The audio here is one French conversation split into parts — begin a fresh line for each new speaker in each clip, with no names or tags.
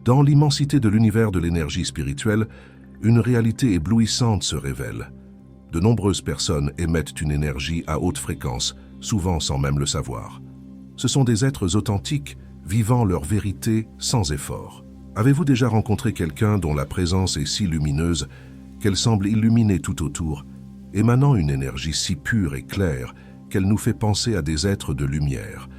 Dans l'immensité de l'univers de l'énergie spirituelle, une réalité éblouissante se révèle. De nombreuses personnes émettent une énergie à haute fréquence, souvent sans même le savoir. Ce sont des êtres authentiques, vivant leur vérité sans effort. Avez-vous déjà rencontré quelqu'un dont la présence est si lumineuse qu'elle semble illuminer tout autour, émanant une énergie si pure et claire qu'elle nous fait penser à des êtres de lumière?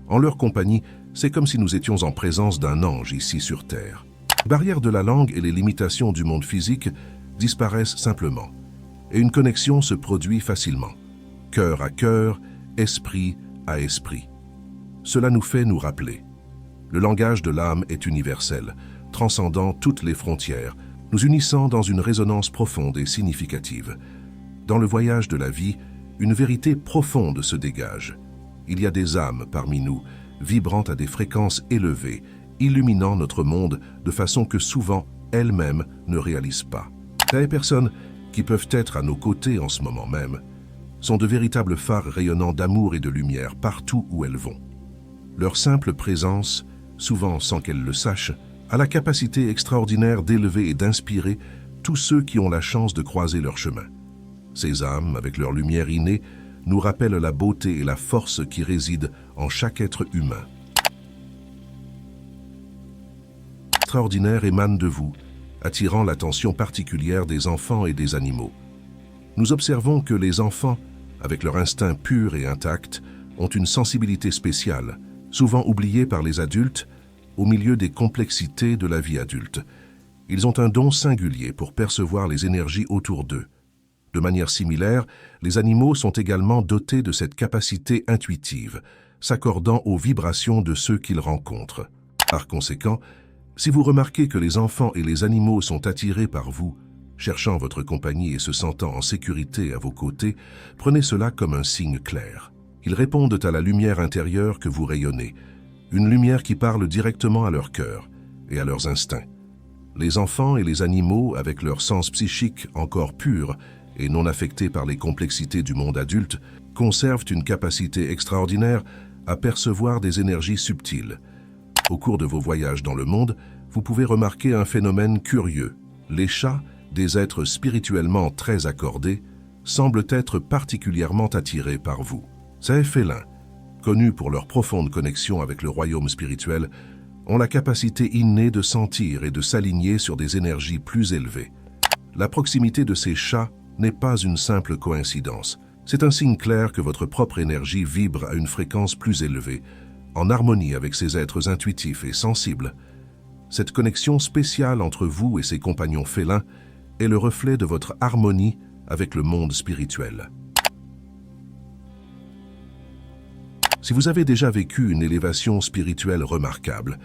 En leur compagnie, c'est comme si nous étions en présence d'un ange ici sur Terre. Les barrières de la langue et les limitations du monde physique disparaissent simplement, et une connexion se produit facilement, cœur à cœur, esprit à esprit. Cela nous fait nous rappeler. Le langage de l'âme est universel, transcendant toutes les frontières, nous unissant dans une résonance profonde et significative. Dans le voyage de la vie, une vérité profonde se dégage. Il y a des âmes parmi nous, vibrant à des fréquences élevées, illuminant notre monde de façon que souvent elles-mêmes ne réalisent pas. Ces personnes qui peuvent être à nos côtés en ce moment même sont de véritables phares rayonnant d'amour et de lumière partout où elles vont. Leur simple présence, souvent sans qu'elles le sachent, a la capacité extraordinaire d'élever et d'inspirer tous ceux qui ont la chance de croiser leur chemin. Ces âmes, avec leur lumière innée, nous rappellent la beauté et la force qui résident en chaque être humain. Extraordinaire émane de vous, attirant l'attention particulière des enfants et des animaux. Nous observons que les enfants, avec leur instinct pur et intact, ont une sensibilité spéciale, souvent oubliés par les adultes, au milieu des complexités de la vie adulte. Ils ont un don singulier pour percevoir les énergies autour d'eux. De manière similaire, les animaux sont également dotés de cette capacité intuitive, s'accordant aux vibrations de ceux qu'ils rencontrent. Par conséquent, si vous remarquez que les enfants et les animaux sont attirés par vous, cherchant votre compagnie et se sentant en sécurité à vos côtés, prenez cela comme un signe clair. Ils répondent à la lumière intérieure que vous rayonnez, une lumière qui parle directement à leur cœur et à leurs instincts. Les enfants et les animaux, avec leur sens psychique encore pur et non affectés par les complexités du monde adulte, conservent une capacité extraordinaire à percevoir des énergies subtiles. Au cours de vos voyages dans le monde, vous pouvez remarquer un phénomène curieux. Les chats, des êtres spirituellement très accordés, semblent être particulièrement attirés par vous. Ces félins, connus pour leur profonde connexion avec le royaume spirituel, ont la capacité innée de sentir et de s'aligner sur des énergies plus élevées. La proximité de ces chats n'est pas une simple coïncidence. C'est un signe clair que votre propre énergie vibre à une fréquence plus élevée, en harmonie avec ces êtres intuitifs et sensibles. Cette connexion spéciale entre vous et ces compagnons félins est le reflet de votre harmonie avec le monde spirituel. Si vous avez déjà vécu une élévation spirituelle remarquable,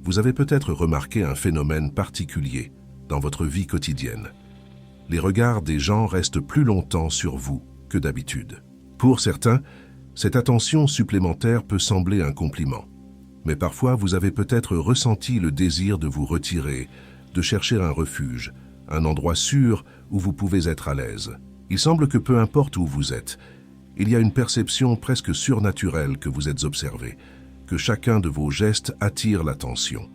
vous avez peut-être remarqué un phénomène particulier dans votre vie quotidienne. Les regards des gens restent plus longtemps sur vous que d'habitude. Pour certains, cette attention supplémentaire peut sembler un compliment. Mais parfois, vous avez peut-être ressenti le désir de vous retirer, de chercher un refuge, un endroit sûr où vous pouvez être à l'aise. Il semble que peu importe où vous êtes, il y a une perception presque surnaturelle que vous êtes observé, que chacun de vos gestes attire l'attention.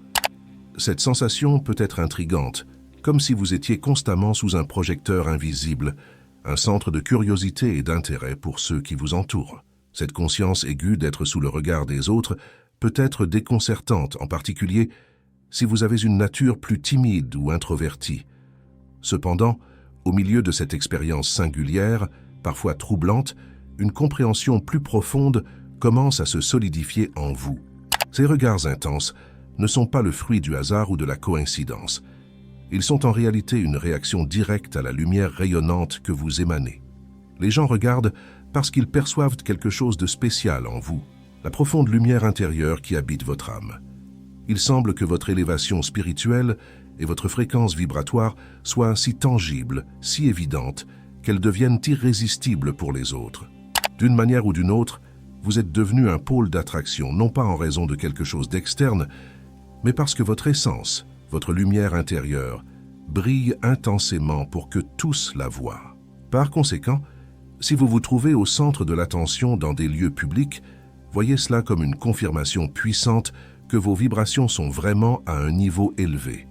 Cette sensation peut être intrigante, comme si vous étiez constamment sous un projecteur invisible, un centre de curiosité et d'intérêt pour ceux qui vous entourent. Cette conscience aiguë d'être sous le regard des autres peut être déconcertante, en particulier si vous avez une nature plus timide ou introvertie. Cependant, au milieu de cette expérience singulière, parfois troublante, une compréhension plus profonde commence à se solidifier en vous. Ces regards intenses ne sont pas le fruit du hasard ou de la coïncidence. Ils sont en réalité une réaction directe à la lumière rayonnante que vous émanez. Les gens regardent parce qu'ils perçoivent quelque chose de spécial en vous, la profonde lumière intérieure qui habite votre âme. Il semble que votre élévation spirituelle et votre fréquence vibratoire soient si tangibles, si évidentes, qu'elles deviennent irrésistibles pour les autres. D'une manière ou d'une autre, vous êtes devenu un pôle d'attraction, non pas en raison de quelque chose d'externe, mais parce que votre essence, votre lumière intérieure, brille intensément pour que tous la voient. Par conséquent, si vous vous trouvez au centre de l'attention dans des lieux publics, voyez cela comme une confirmation puissante que vos vibrations sont vraiment à un niveau élevé.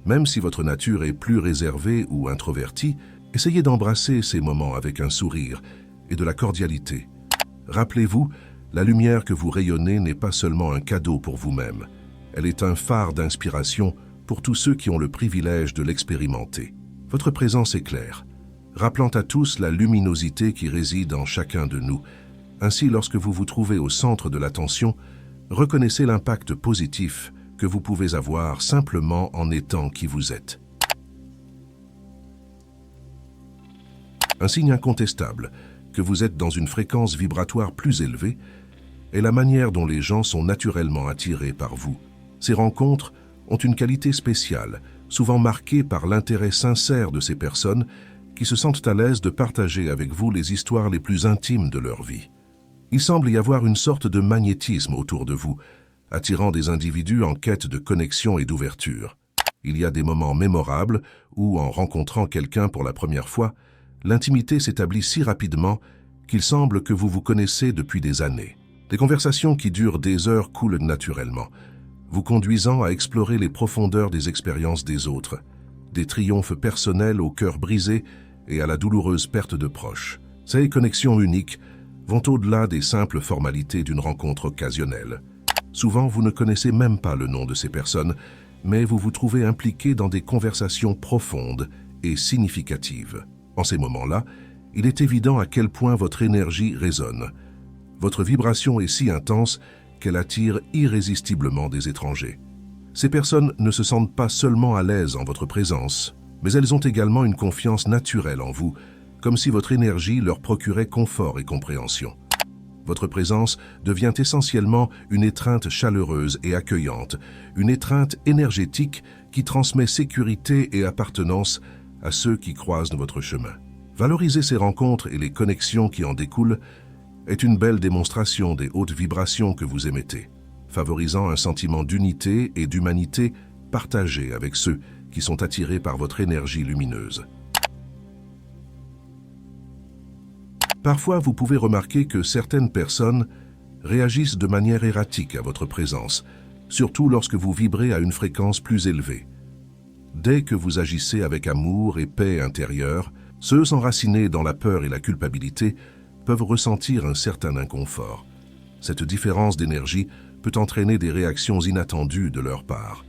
Même si votre nature est plus réservée ou introvertie, essayez d'embrasser ces moments avec un sourire et de la cordialité. Rappelez-vous, la lumière que vous rayonnez n'est pas seulement un cadeau pour vous-même, elle est un phare d'inspiration pour tous ceux qui ont le privilège de l'expérimenter. Votre présence est claire, rappelant à tous la luminosité qui réside en chacun de nous. Ainsi, lorsque vous vous trouvez au centre de l'attention, reconnaissez l'impact positif que vous pouvez avoir simplement en étant qui vous êtes. Un signe incontestable que vous êtes dans une fréquence vibratoire plus élevée est la manière dont les gens sont naturellement attirés par vous. Ces rencontres ont une qualité spéciale, souvent marquée par l'intérêt sincère de ces personnes qui se sentent à l'aise de partager avec vous les histoires les plus intimes de leur vie. Il semble y avoir une sorte de magnétisme autour de vous, attirant des individus en quête de connexion et d'ouverture. Il y a des moments mémorables où, en rencontrant quelqu'un pour la première fois, l'intimité s'établit si rapidement qu'il semble que vous vous connaissez depuis des années. Des conversations qui durent des heures coulent naturellement, vous conduisant à explorer les profondeurs des expériences des autres, des triomphes personnels au cœur brisé et à la douloureuse perte de proches. Ces connexions uniques vont au-delà des simples formalités d'une rencontre occasionnelle. Souvent, vous ne connaissez même pas le nom de ces personnes, mais vous vous trouvez impliqué dans des conversations profondes et significatives. En ces moments-là, il est évident à quel point votre énergie résonne. Votre vibration est si intense qu'elle attire irrésistiblement des étrangers. Ces personnes ne se sentent pas seulement à l'aise en votre présence, mais elles ont également une confiance naturelle en vous, comme si votre énergie leur procurait confort et compréhension. Votre présence devient essentiellement une étreinte chaleureuse et accueillante, une étreinte énergétique qui transmet sécurité et appartenance à ceux qui croisent votre chemin. Valoriser ces rencontres et les connexions qui en découlent est une belle démonstration des hautes vibrations que vous émettez, favorisant un sentiment d'unité et d'humanité partagé avec ceux qui sont attirés par votre énergie lumineuse. Parfois, vous pouvez remarquer que certaines personnes réagissent de manière erratique à votre présence, surtout lorsque vous vibrez à une fréquence plus élevée. Dès que vous agissez avec amour et paix intérieure, ceux enracinés dans la peur et la culpabilité peuvent ressentir un certain inconfort. Cette différence d'énergie peut entraîner des réactions inattendues de leur part.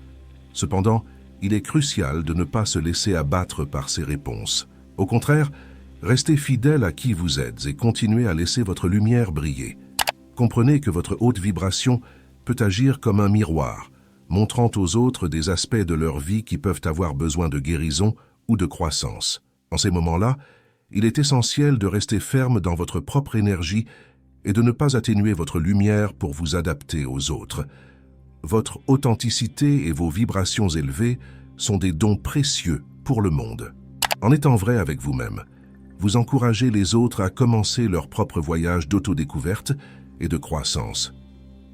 Cependant, il est crucial de ne pas se laisser abattre par ces réponses. Au contraire, restez fidèle à qui vous êtes et continuez à laisser votre lumière briller. Comprenez que votre haute vibration peut agir comme un miroir, montrant aux autres des aspects de leur vie qui peuvent avoir besoin de guérison ou de croissance. En ces moments-là, il est essentiel de rester ferme dans votre propre énergie et de ne pas atténuer votre lumière pour vous adapter aux autres. Votre authenticité et vos vibrations élevées sont des dons précieux pour le monde. En étant vrai avec vous-même, vous encouragez les autres à commencer leur propre voyage d'autodécouverte et de croissance.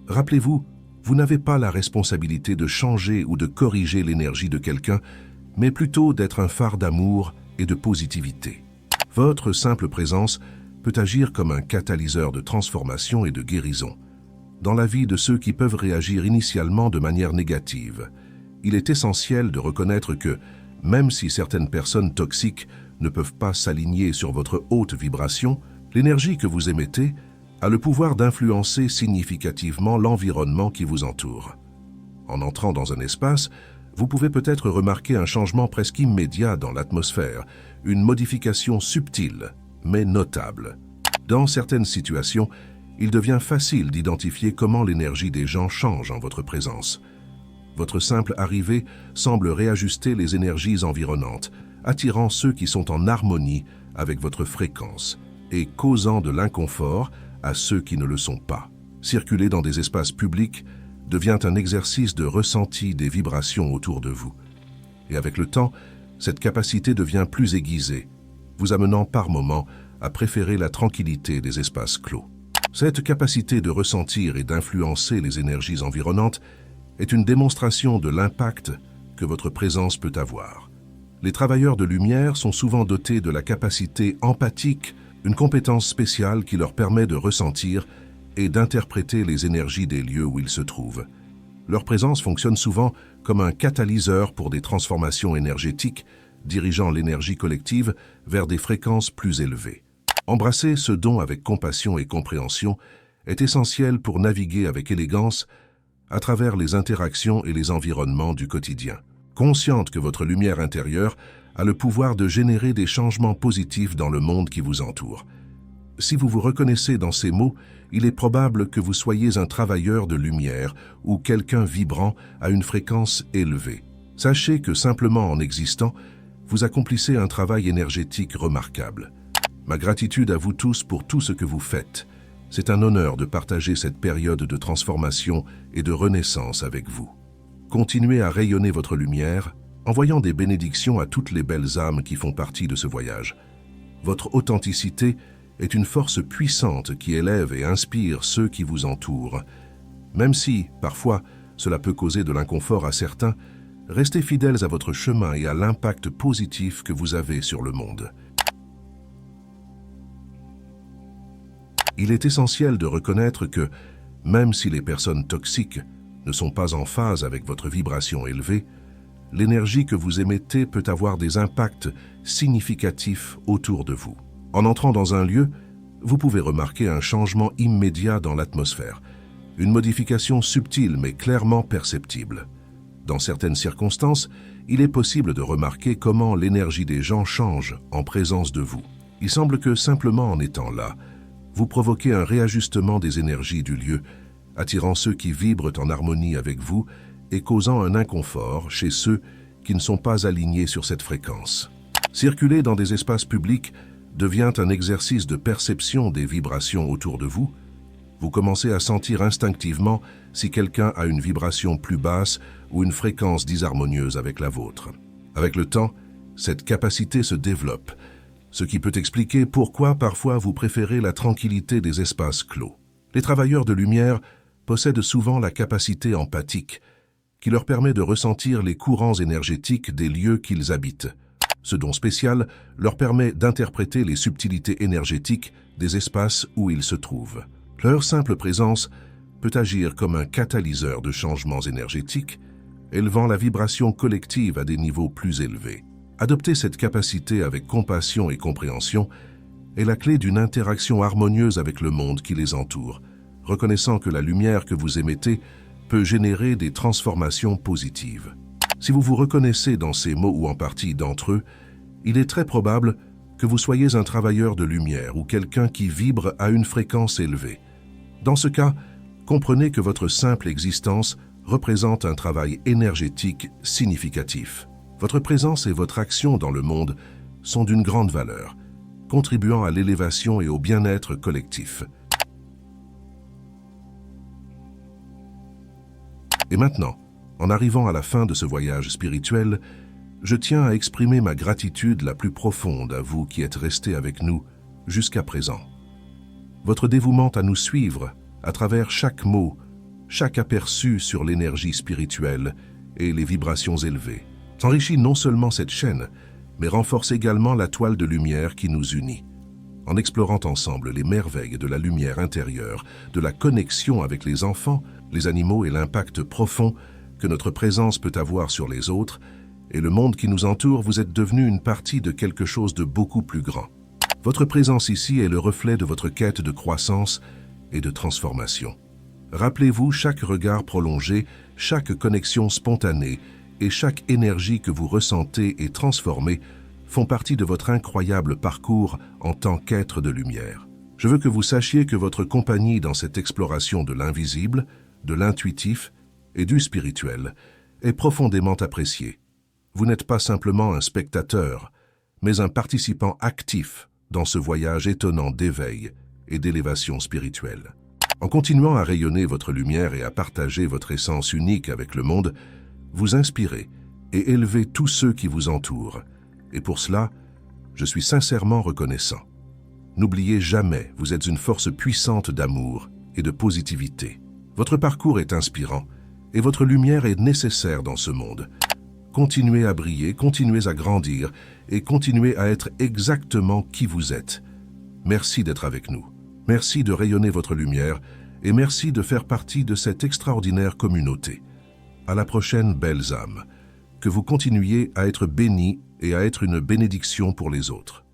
Rappelez-vous, vous n'avez pas la responsabilité de changer ou de corriger l'énergie de quelqu'un, mais plutôt d'être un phare d'amour et de positivité. Votre simple présence peut agir comme un catalyseur de transformation et de guérison. Dans la vie de ceux qui peuvent réagir initialement de manière négative, il est essentiel de reconnaître que, même si certaines personnes toxiques ne peuvent pas s'aligner sur votre haute vibration, l'énergie que vous émettez a le pouvoir d'influencer significativement l'environnement qui vous entoure. En entrant dans un espace, vous pouvez peut-être remarquer un changement presque immédiat dans l'atmosphère, une modification subtile, mais notable. Dans certaines situations, il devient facile d'identifier comment l'énergie des gens change en votre présence. Votre simple arrivée semble réajuster les énergies environnantes, attirant ceux qui sont en harmonie avec votre fréquence et causant de l'inconfort à ceux qui ne le sont pas. Circuler dans des espaces publics devient un exercice de ressenti des vibrations autour de vous. Et avec le temps, cette capacité devient plus aiguisée, vous amenant par moments à préférer la tranquillité des espaces clos. Cette capacité de ressentir et d'influencer les énergies environnantes est une démonstration de l'impact que votre présence peut avoir. Les travailleurs de lumière sont souvent dotés de la capacité empathique, une compétence spéciale qui leur permet de ressentir et d'interpréter les énergies des lieux où ils se trouvent. Leur présence fonctionne souvent comme un catalyseur pour des transformations énergétiques, dirigeant l'énergie collective vers des fréquences plus élevées. Embrasser ce don avec compassion et compréhension est essentiel pour naviguer avec élégance à travers les interactions et les environnements du quotidien. Consciente que votre lumière intérieure a le pouvoir de générer des changements positifs dans le monde qui vous entoure. Si vous vous reconnaissez dans ces mots, il est probable que vous soyez un travailleur de lumière ou quelqu'un vibrant à une fréquence élevée. Sachez que simplement en existant, vous accomplissez un travail énergétique remarquable. Ma gratitude à vous tous pour tout ce que vous faites. C'est un honneur de partager cette période de transformation et de renaissance avec vous. Continuez à rayonner votre lumière, envoyant des bénédictions à toutes les belles âmes qui font partie de ce voyage. Votre authenticité est une force puissante qui élève et inspire ceux qui vous entourent. Même si, parfois, cela peut causer de l'inconfort à certains, restez fidèles à votre chemin et à l'impact positif que vous avez sur le monde. Il est essentiel de reconnaître que, même si les personnes toxiques ne sont pas en phase avec votre vibration élevée, l'énergie que vous émettez peut avoir des impacts significatifs autour de vous. En entrant dans un lieu, vous pouvez remarquer un changement immédiat dans l'atmosphère, une modification subtile mais clairement perceptible. Dans certaines circonstances, il est possible de remarquer comment l'énergie des gens change en présence de vous. Il semble que simplement en étant là, vous provoquez un réajustement des énergies du lieu, attirant ceux qui vibrent en harmonie avec vous et causant un inconfort chez ceux qui ne sont pas alignés sur cette fréquence. Circuler dans des espaces publics devient un exercice de perception des vibrations autour de vous. Vous commencez à sentir instinctivement si quelqu'un a une vibration plus basse ou une fréquence disharmonieuse avec la vôtre. Avec le temps, cette capacité se développe, ce qui peut expliquer pourquoi parfois vous préférez la tranquillité des espaces clos. Les travailleurs de lumière possèdent souvent la capacité empathique, qui leur permet de ressentir les courants énergétiques des lieux qu'ils habitent. Ce don spécial leur permet d'interpréter les subtilités énergétiques des espaces où ils se trouvent. Leur simple présence peut agir comme un catalyseur de changements énergétiques, élevant la vibration collective à des niveaux plus élevés. Adopter cette capacité avec compassion et compréhension est la clé d'une interaction harmonieuse avec le monde qui les entoure, reconnaissant que la lumière que vous émettez peut générer des transformations positives. Si vous vous reconnaissez dans ces mots ou en partie d'entre eux, il est très probable que vous soyez un travailleur de lumière ou quelqu'un qui vibre à une fréquence élevée. Dans ce cas, comprenez que votre simple existence représente un travail énergétique significatif. Votre présence et votre action dans le monde sont d'une grande valeur, contribuant à l'élévation et au bien-être collectif. Et maintenant, en arrivant à la fin de ce voyage spirituel, je tiens à exprimer ma gratitude la plus profonde à vous qui êtes restés avec nous jusqu'à présent. Votre dévouement à nous suivre à travers chaque mot, chaque aperçu sur l'énergie spirituelle et les vibrations élevées, s'enrichit non seulement cette chaîne, mais renforce également la toile de lumière qui nous unit. En explorant ensemble les merveilles de la lumière intérieure, de la connexion avec les enfants, les animaux et l'impact profond que notre présence peut avoir sur les autres, et le monde qui nous entoure, vous êtes devenu une partie de quelque chose de beaucoup plus grand. Votre présence ici est le reflet de votre quête de croissance et de transformation. Rappelez-vous chaque regard prolongé, chaque connexion spontanée et chaque énergie que vous ressentez et transformez font partie de votre incroyable parcours en tant qu'être de lumière. Je veux que vous sachiez que votre compagnie dans cette exploration de l'invisible, de l'intuitif et du spirituel est profondément appréciée. Vous n'êtes pas simplement un spectateur, mais un participant actif dans ce voyage étonnant d'éveil et d'élévation spirituelle. En continuant à rayonner votre lumière et à partager votre essence unique avec le monde, vous inspirez et élevez tous ceux qui vous entourent. Et pour cela, je suis sincèrement reconnaissant. N'oubliez jamais, vous êtes une force puissante d'amour et de positivité. Votre parcours est inspirant et votre lumière est nécessaire dans ce monde. Continuez à briller, continuez à grandir et continuez à être exactement qui vous êtes. Merci d'être avec nous. Merci de rayonner votre lumière et merci de faire partie de cette extraordinaire communauté. À la prochaine, belles âmes. Que vous continuiez à être bénis et à être une bénédiction pour les autres.